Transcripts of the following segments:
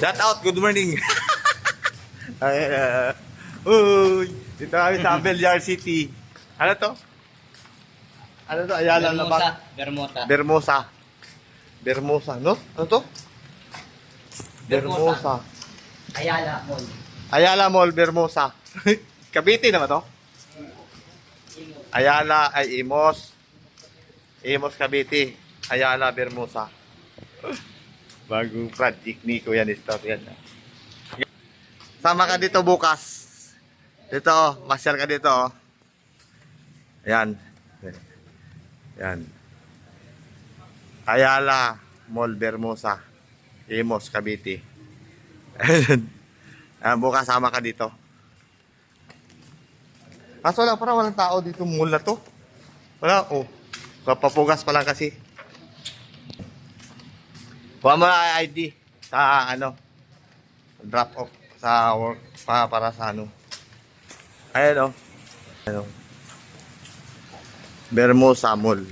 Shout out, good morning. Uy, dito kami sa Bellar City. Ano to? Ano to? Ayala na ba? Bermuda. Bermusa, no? Ano to? Bermusa. Ayala Mall. Ayala Mall, Bermusa. Cavite naman to? Ayala ay Imos. Imos, Cavite. Ayala, Bermusa. Bagong project ni Kuya Nestor yan. Sama ka dito bukas. Dito, masyal ka dito. Ayan. Ayan. Ayala Mall, Bermusa. Imos, Cavite. Ayan, bukas sama ka dito. Kaso lang, parang walang tao dito mall na to. Wala, oh. Kapapugas pa lang kasi. Kuha mo na ID sa ano, drop off sa work para sa ano. Ayan o. Ano? Bermusa Mall.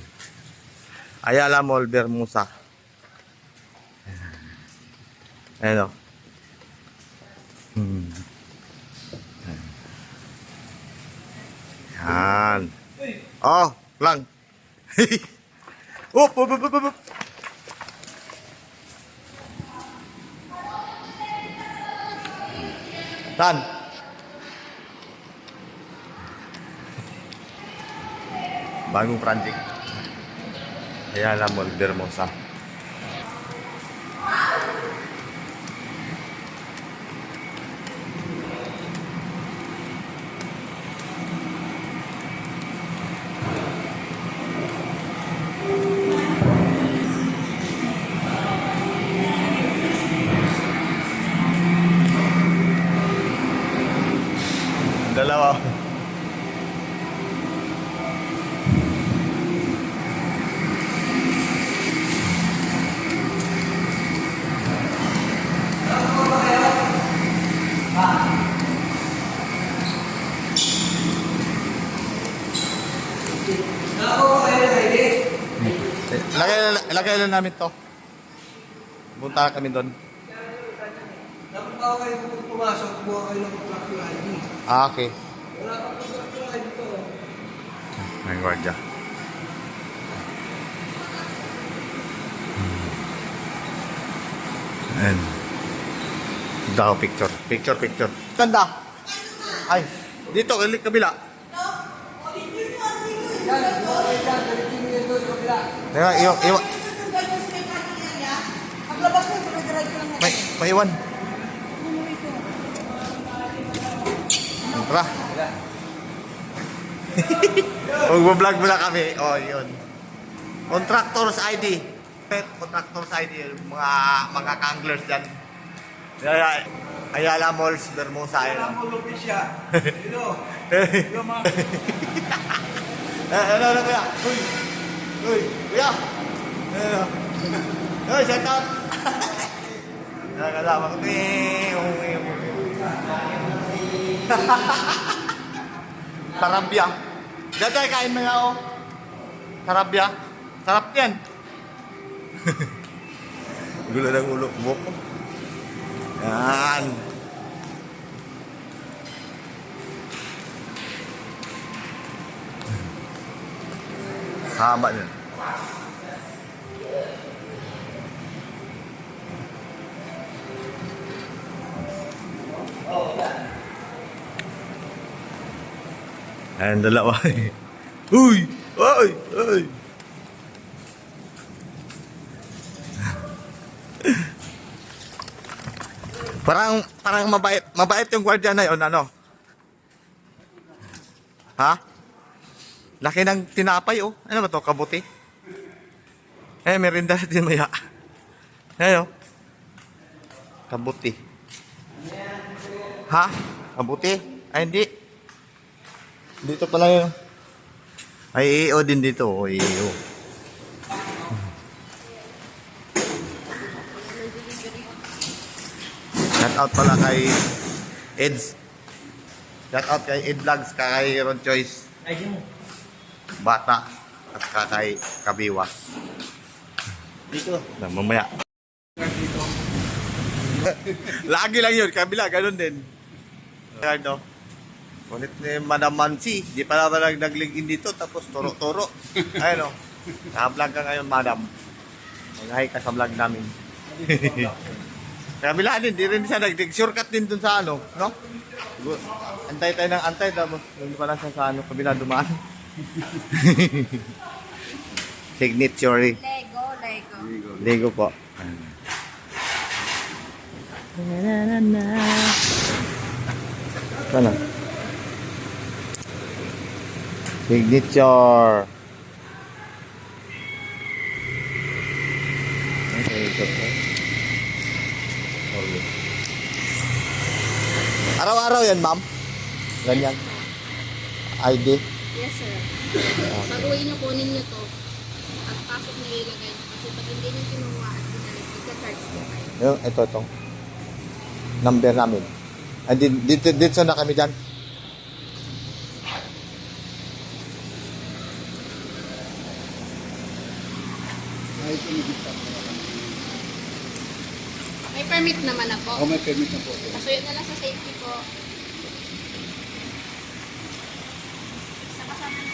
Ayala Mall, Bermusa. Ayan o. Yan. Oh, lang. Up. Dan. Bagong project. Ayala Mall, Bermusa. Dalawa. Lagay lang namin to. Punta kami doon. Dapat ako kayo pumasok, kumuha kayo ng contractual ID. Ah, okay. Wala kang contractual ID to. May guardia. And dito ako picture. Picture. Tanda. Ay, dito kabila. Yan, kumuha kayo dyan, nalitin mo yun doon, kabila. Iwa. Paglabas mo, dire-diretso lang natin. May iwan. Tara. Mag-vlog mo na kami. Oh, yun. Contractor's ID. Contractor's ID. Mga kanglers dyan. Ayala Malls, Bermusa. Wala mo lupis siya. Dito. Ano, kuya? Uy, kuya. Uy, shout out. Nakakasama ko. Sarabya. Dati kain mo nga ako. Sarabya. Sarap yan. Gulo ng ulo mo. Yan. Haba na. Ayan, dalawa. Uy! Ay! Parang mabait yung gwardiya na yun, ano? Ha? Laki ng tinapay, oh. Ano ba to? Kabuti? Merinda din maya. Ayan, oh. Kabuti. Ha? Kabuti? Ay, hindi. Dito pala yun. Ay, EO din dito. O, EO. Shout out pala kay Eds. Shout out kay Ed Vlogs, kay Ron Choice. Bata. At kay Kabiwas. Dito. Mamaya. Lagi lang yun, kabila, ganun din. Ano? Ulit ni Madam Mansi, di pa naman nag-link in dito, tapos turo-turo. Ayun o, naka-vlog ka ngayon, Madam. Mag-hi ka sa vlog namin. Kabila din, di rin siya nag-shortcut din dun sa ano, no? Antay tayo ng antay, tapos hindi pa lang siya sa ano, kabila dumaan. Signature. Lego, Lego. Lego po. Sana. Signature. Araw-araw yan, ma'am? Ganyan. ID? Yes, sir. Pag uwi nyo, kunin nyo to. At pasok na ilagay nyo. Kasi pag hindi nyo kinuha at binalik, ika-charge ko kayo. Yung, ito. Number namin. Ay, dito na kami dyan. May permit naman na po. may permit na po. Kaso yun na lang sa safety po. Sa kasama na.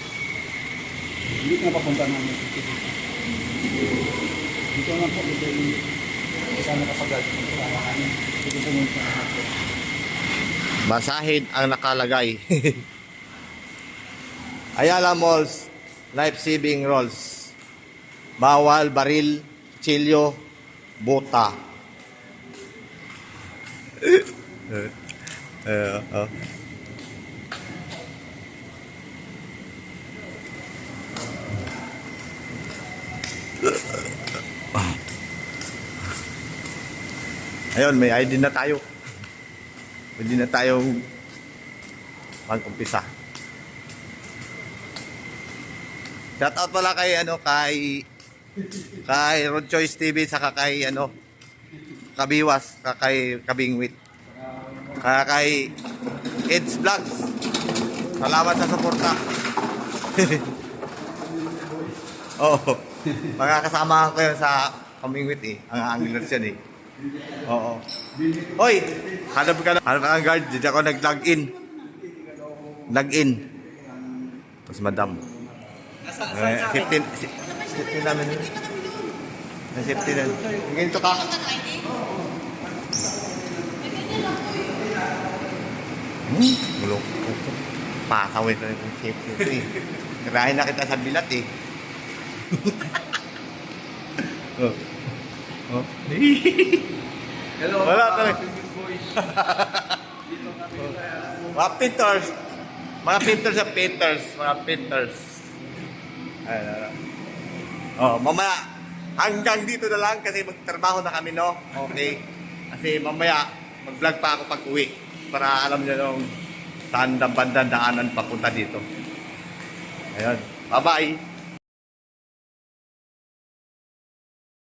Hindi na papunta namin. Dito lang po. Sana kapag dito po yung Basahin ang nakalagay. Ayala Malls, life-saving rolls. Bawal, baril, chilyo, buta. Ayun, may ID na tayo. Pwede na tayong mag-umpisa. Shout out pala kay kay Road Choice TV saka kay Kabiwas, kay Kabingwit. Kay Ed's Vlogs. Salamat sa suporta. Oo. Mga kasama ko yun sa Kabingwit ang anglers yan Oo. Hoy, hanap ka ng guard. Dito ako nag-login. Tapos madam. 15 namin yun. 15 na. Ganito ka. Bulok. Pasawin na yung safety ito Kirahin na kita sa bilat Oh. Hello, Wala talaga. boys. Mga painters. Mga painters. Ayun. Mamaya, hanggang dito na lang kasi magtrabaho na kami, no? Okay. Kasi mamaya, mag-vlog pa ako pag uwi para alam nyo nung saan bandang daanan papunta dito. Ayun. Bye-bye.